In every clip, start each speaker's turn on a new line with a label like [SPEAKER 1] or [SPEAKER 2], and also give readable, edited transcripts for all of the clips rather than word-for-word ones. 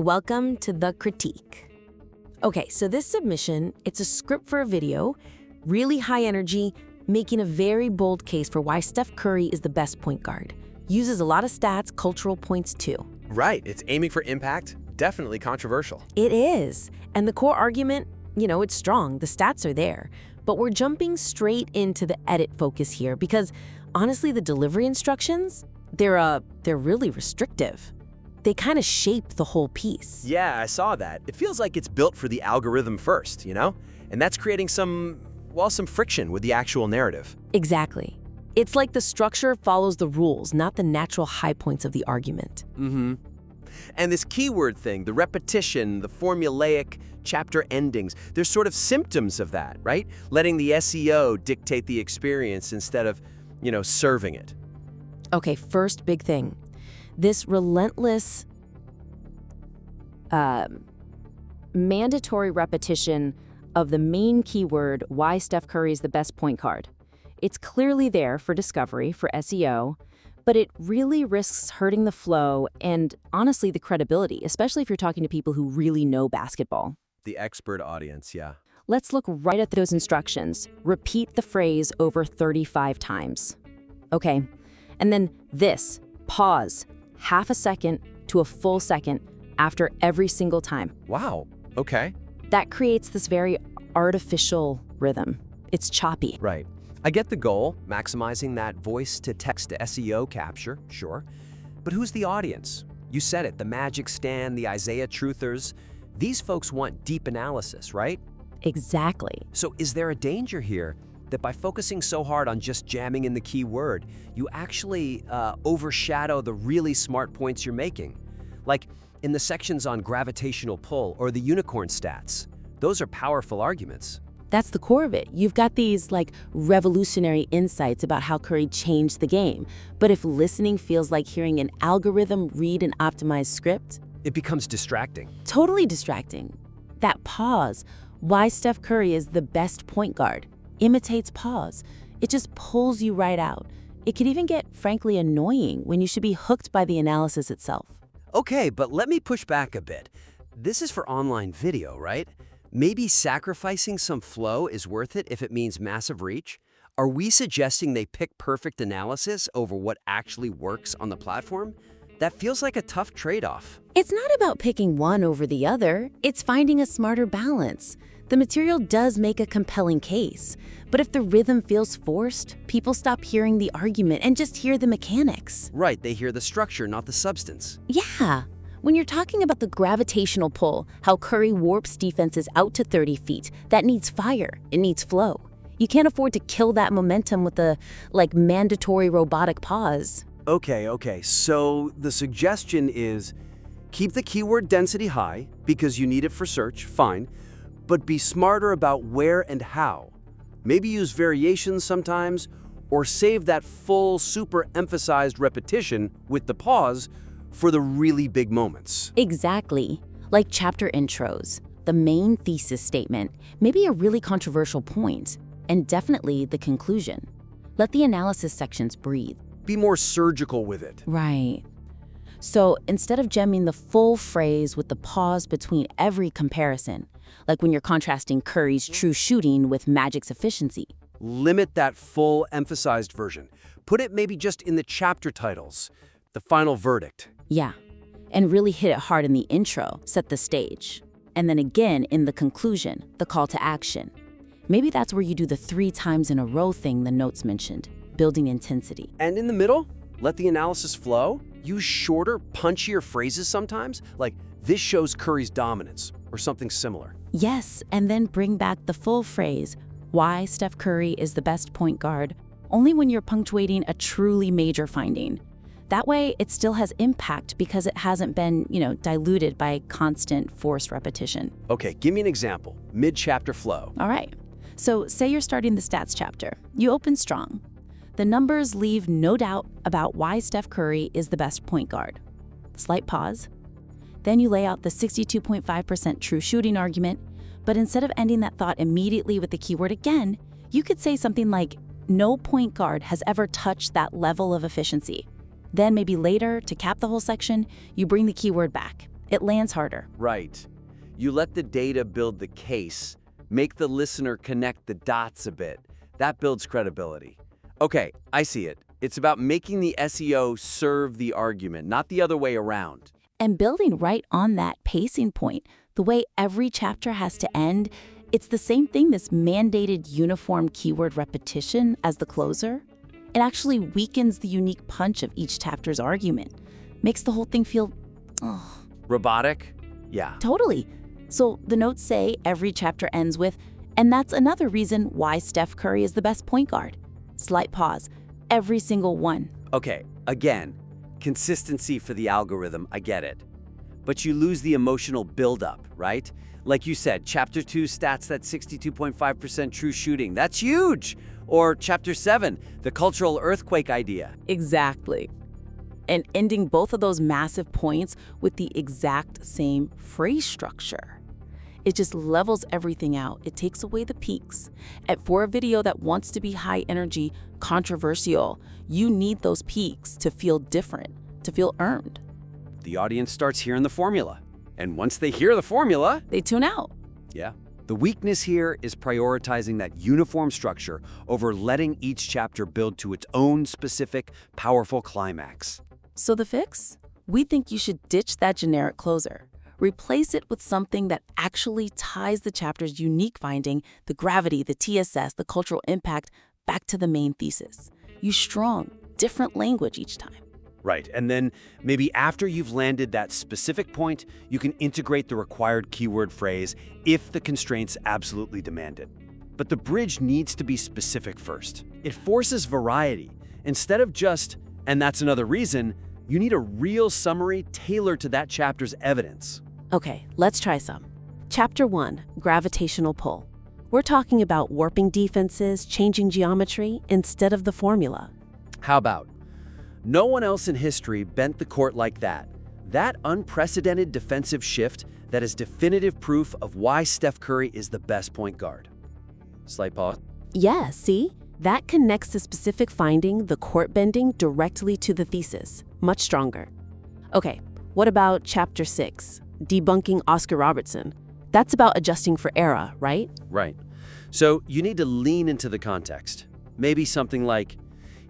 [SPEAKER 1] Welcome to The Critique. Okay, so this submission, it's a script for a video, really high energy, making a very bold case for why Steph Curry is the best point guard. Uses a lot of stats, cultural points too.
[SPEAKER 2] Right, it's aiming for impact, definitely controversial.
[SPEAKER 1] It is. And the core argument, it's strong, the stats are there. But we're jumping straight into the edit focus here because honestly, the delivery instructions, they're really restrictive. They kind of shape the whole piece.
[SPEAKER 2] Yeah, I saw that. It feels like it's built for the algorithm first, And that's creating some friction with the actual narrative.
[SPEAKER 1] Exactly. It's like the structure follows the rules, not the natural high points of the argument.
[SPEAKER 2] Mm-hmm. And this keyword thing, the repetition, the formulaic chapter endings, they're sort of symptoms of that, right? Letting the SEO dictate the experience instead of, serving it.
[SPEAKER 1] Okay, first big thing. This relentless mandatory repetition of the main keyword, why Steph Curry is the best point guard. It's clearly there for discovery, for SEO, but it really risks hurting the flow and, honestly, the credibility, especially if you're talking to people who really know basketball.
[SPEAKER 2] The expert audience, yeah.
[SPEAKER 1] Let's look right at those instructions. Repeat the phrase over 35 times. Okay, and then this, pause, half a second to a full second after every single time.
[SPEAKER 2] Wow, okay.
[SPEAKER 1] That creates this very artificial rhythm. It's choppy.
[SPEAKER 2] Right. I get the goal, maximizing that voice-to-text to SEO capture, sure. But who's the audience? You said it, the Magic Stand, the Isiah Truthers. These folks want deep analysis, right?
[SPEAKER 1] Exactly.
[SPEAKER 2] So is there a danger here that by focusing so hard on just jamming in the key word, you actually overshadow the really smart points you're making? Like in the sections on gravitational pull or the unicorn stats. Those are powerful arguments.
[SPEAKER 1] That's the core of it. You've got these revolutionary insights about how Curry changed the game. But if listening feels like hearing an algorithm read an optimized script,
[SPEAKER 2] it becomes distracting.
[SPEAKER 1] Totally distracting. That pause, why Steph Curry is the best point guard, imitates pause. It just pulls you right out. It could even get, frankly, annoying when you should be hooked by the analysis itself.
[SPEAKER 2] Okay, but let me push back a bit. This is for online video, right? Maybe sacrificing some flow is worth it if it means massive reach? Are we suggesting they pick perfect analysis over what actually works on the platform? That feels like a tough trade-off.
[SPEAKER 1] It's not about picking one over the other. It's finding a smarter balance. The material does make a compelling case. But if the rhythm feels forced, people stop hearing the argument and just hear the mechanics.
[SPEAKER 2] Right, they hear the structure, not the substance.
[SPEAKER 1] Yeah. When you're talking about the gravitational pull, how Curry warps defenses out to 30 feet, that needs fire. It needs flow. You can't afford to kill that momentum with a, mandatory robotic pause.
[SPEAKER 3] Okay. So the suggestion is keep the keyword density high because you need it for search, fine, but be smarter about where and how. Maybe use variations sometimes, or save that full, super emphasized repetition with the pause for the really big moments.
[SPEAKER 1] Exactly. Like chapter intros, the main thesis statement, maybe a really controversial point, and definitely the conclusion. Let the analysis sections breathe.
[SPEAKER 3] Be more surgical with it.
[SPEAKER 1] Right. So instead of gemming the full phrase with the pause between every comparison, like when you're contrasting Curry's true shooting with Magic's efficiency.
[SPEAKER 3] Limit that full emphasized version. Put it maybe just in the chapter titles, the final verdict.
[SPEAKER 1] Yeah, and really hit it hard in the intro, set the stage. And then again in the conclusion, the call to action. Maybe that's where you do the 3 times in a row thing the notes mentioned, building intensity.
[SPEAKER 3] And in the middle, let the analysis flow. Use shorter, punchier phrases sometimes, like this shows Curry's dominance, or something similar.
[SPEAKER 1] Yes, and then bring back the full phrase, why Steph Curry is the best point guard, only when you're punctuating a truly major finding. That way, it still has impact because it hasn't been, diluted by constant forced repetition.
[SPEAKER 3] Okay, give me an example. Mid-chapter flow.
[SPEAKER 1] All right. So say you're starting the stats chapter. You open strong. The numbers leave no doubt about why Steph Curry is the best point guard. Slight pause. Then you lay out the 62.5% true shooting argument, but instead of ending that thought immediately with the keyword again, you could say something like, no point guard has ever touched that level of efficiency. Then maybe later, to cap the whole section, you bring the keyword back. It lands harder.
[SPEAKER 3] Right. You let the data build the case, make the listener connect the dots a bit. That builds credibility. Okay, I see it. It's about making the SEO serve the argument, not the other way around.
[SPEAKER 1] And building right on that pacing point, the way every chapter has to end, it's the same thing, this mandated uniform keyword repetition as the closer. It actually weakens the unique punch of each chapter's argument, makes the whole thing feel,
[SPEAKER 3] Robotic? Yeah.
[SPEAKER 1] totally. So the notes say every chapter ends with, and that's another reason why Steph Curry is the best point guard. Slight pause. Every single one.
[SPEAKER 3] Okay, again, consistency for the algorithm, I get it. But you lose the emotional buildup, right? Like you said, Chapter 2 stats that 62.5% true shooting. That's huge! Or Chapter 7, the cultural earthquake idea.
[SPEAKER 1] Exactly. And ending both of those massive points with the exact same phrase structure. It just levels everything out. It takes away the peaks. And for a video that wants to be high energy, controversial, you need those peaks to feel different, to feel earned.
[SPEAKER 3] The audience starts hearing the formula. And once they hear the formula,
[SPEAKER 1] They tune out.
[SPEAKER 3] yeah. The weakness here is prioritizing that uniform structure over letting each chapter build to its own specific, powerful climax.
[SPEAKER 1] So the fix? We think you should ditch that generic closer. Replace it with something that actually ties the chapter's unique finding, the gravity, the TSS, the cultural impact, back to the main thesis. Use strong, different language each time.
[SPEAKER 3] Right, and then maybe after you've landed that specific point, you can integrate the required keyword phrase if the constraints absolutely demand it. But the bridge needs to be specific first. It forces variety. Instead of just, and that's another reason, you need a real summary tailored to that chapter's evidence.
[SPEAKER 4] Okay, let's try some. Chapter 1, Gravitational Pull. We're talking about warping defenses, changing geometry, instead of the formula.
[SPEAKER 3] How about, no one else in history bent the court like that. That unprecedented defensive shift that is definitive proof of why Steph Curry is the best point guard. Slight pause.
[SPEAKER 4] Yeah, see? That connects the specific finding, the court bending, directly to the thesis. Much stronger. Okay, what about Chapter 6, Debunking Oscar Robertson? That's about adjusting for era, right?
[SPEAKER 3] Right. So you need to lean into the context. Maybe something like,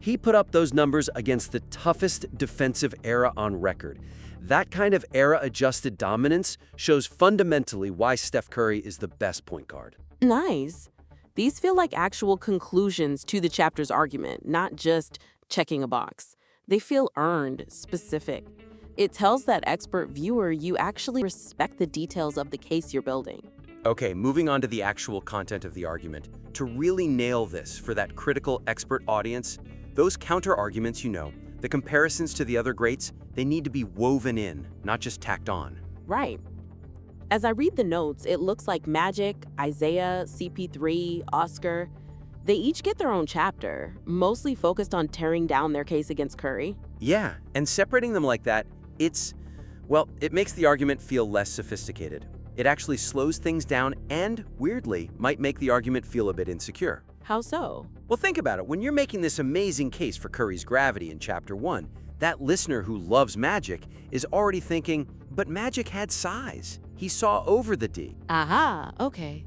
[SPEAKER 3] he put up those numbers against the toughest defensive era on record. That kind of era-adjusted dominance shows fundamentally why Steph Curry is the best point guard.
[SPEAKER 5] Nice. These feel like actual conclusions to the chapter's argument, not just checking a box. They feel earned, specific. It tells that expert viewer you actually respect the details of the case you're building.
[SPEAKER 2] Okay, moving on to the actual content of the argument. To really nail this for that critical expert audience, those counter-arguments, the comparisons to the other greats, they need to be woven in, not just tacked on.
[SPEAKER 5] Right. As I read the notes, it looks like Magic, Isiah, CP3, Oscar, they each get their own chapter, mostly focused on tearing down their case against Curry.
[SPEAKER 2] Yeah, and separating them like that, it makes the argument feel less sophisticated. It actually slows things down and, weirdly, might make the argument feel a bit insecure.
[SPEAKER 5] How so?
[SPEAKER 2] Well, think about it. When you're making this amazing case for Curry's gravity in Chapter 1, that listener who loves Magic is already thinking, but Magic had size. He saw over the D.
[SPEAKER 5] Aha, okay.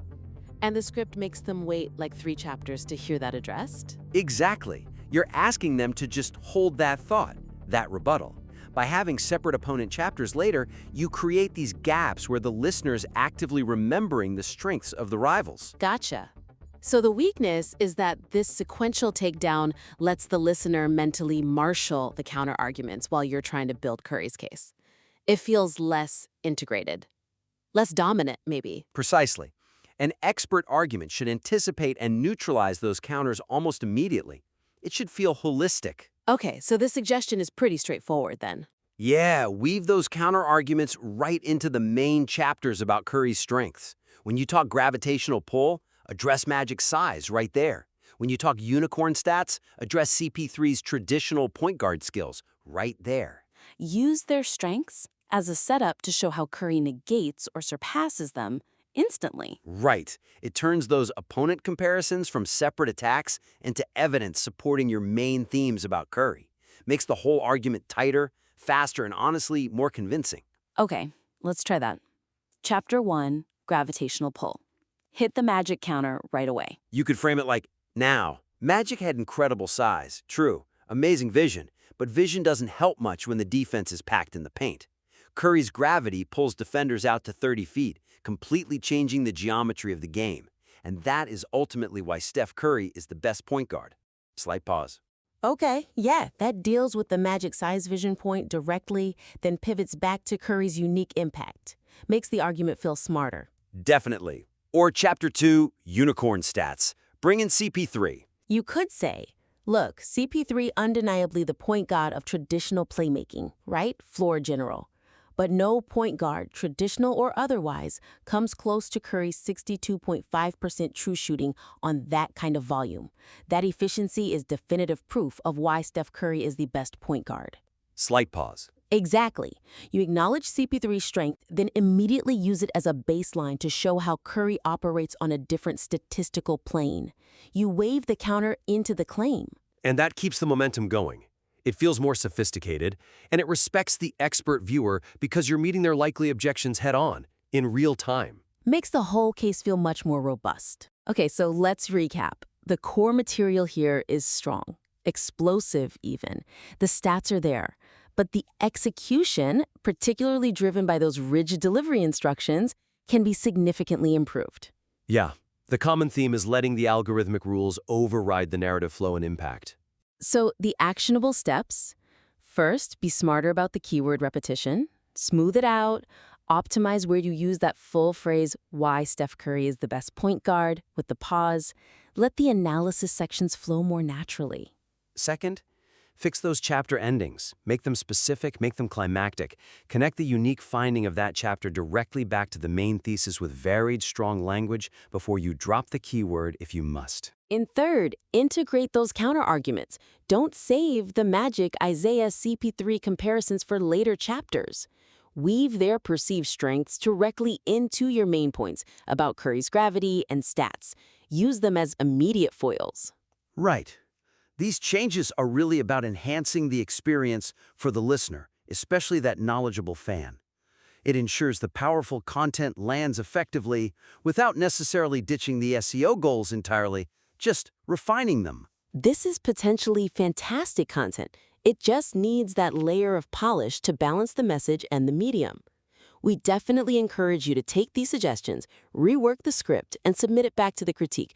[SPEAKER 5] And the script makes them wait like 3 chapters to hear that addressed?
[SPEAKER 2] Exactly. You're asking them to just hold that thought, that rebuttal. By having separate opponent chapters later, you create these gaps where the listener's actively remembering the strengths of the rivals.
[SPEAKER 5] Gotcha. So the weakness is that this sequential takedown lets the listener mentally marshal the counter-arguments while you're trying to build Curry's case. It feels less integrated. Less dominant, maybe.
[SPEAKER 2] Precisely. An expert argument should anticipate and neutralize those counters almost immediately. It should feel holistic.
[SPEAKER 5] Okay, so this suggestion is pretty straightforward then.
[SPEAKER 2] Yeah, weave those counter-arguments right into the main chapters about Curry's strengths. When you talk gravitational pull, address Magic's size right there. When you talk unicorn stats, address CP3's traditional point guard skills right there.
[SPEAKER 1] Use their strengths as a setup to show how Curry negates or surpasses them instantly.
[SPEAKER 2] Right. It turns those opponent comparisons from separate attacks into evidence supporting your main themes about Curry. Makes the whole argument tighter, faster, and honestly more convincing.
[SPEAKER 1] Okay, let's try that. Chapter 1, Gravitational Pull. Hit the magic counter right away.
[SPEAKER 3] You could frame it like, now, Magic had incredible size, true, amazing vision, but vision doesn't help much when the defense is packed in the paint. Curry's gravity pulls defenders out to 30 feet, completely changing the geometry of the game. And that is ultimately why Steph Curry is the best point guard. Slight pause.
[SPEAKER 4] Okay, yeah, that deals with the Magic size vision point directly, then pivots back to Curry's unique impact. Makes the argument feel smarter.
[SPEAKER 3] Definitely. Or Chapter 2, Unicorn Stats. Bring in CP3.
[SPEAKER 4] You could say, look, CP3 undeniably the point guard of traditional playmaking, right? Floor general. But no point guard, traditional or otherwise, comes close to Curry's 62.5% true shooting on that kind of volume. That efficiency is definitive proof of why Steph Curry is the best point guard.
[SPEAKER 3] Slight pause.
[SPEAKER 4] Exactly. You acknowledge CP3's strength, then immediately use it as a baseline to show how Curry operates on a different statistical plane. You wave the counter into the claim.
[SPEAKER 6] And that keeps the momentum going. It feels more sophisticated, and it respects the expert viewer because you're meeting their likely objections head-on, in real time.
[SPEAKER 4] Makes the whole case feel much more robust.
[SPEAKER 1] Okay, so let's recap. The core material here is strong, explosive even. The stats are there. But the execution, particularly driven by those rigid delivery instructions, can be significantly improved.
[SPEAKER 6] Yeah, the common theme is letting the algorithmic rules override the narrative flow and impact.
[SPEAKER 1] So the actionable steps: first, be smarter about the keyword repetition, smooth it out, optimize where you use that full phrase, why Steph Curry is the best point guard, with the pause. Let the analysis sections flow more naturally.
[SPEAKER 6] Second, fix those chapter endings. Make them specific, make them climactic. Connect the unique finding of that chapter directly back to the main thesis with varied, strong language before you drop the keyword if you must.
[SPEAKER 4] In third, integrate those counterarguments. Don't save the Magic Isiah CP3 comparisons for later chapters. Weave their perceived strengths directly into your main points about Curry's gravity and stats. Use them as immediate foils.
[SPEAKER 3] Right. These changes are really about enhancing the experience for the listener, especially that knowledgeable fan. It ensures the powerful content lands effectively without necessarily ditching the SEO goals entirely, just refining them.
[SPEAKER 4] This is potentially fantastic content. It just needs that layer of polish to balance the message and the medium. We definitely encourage you to take these suggestions, rework the script, and submit it back to the critique.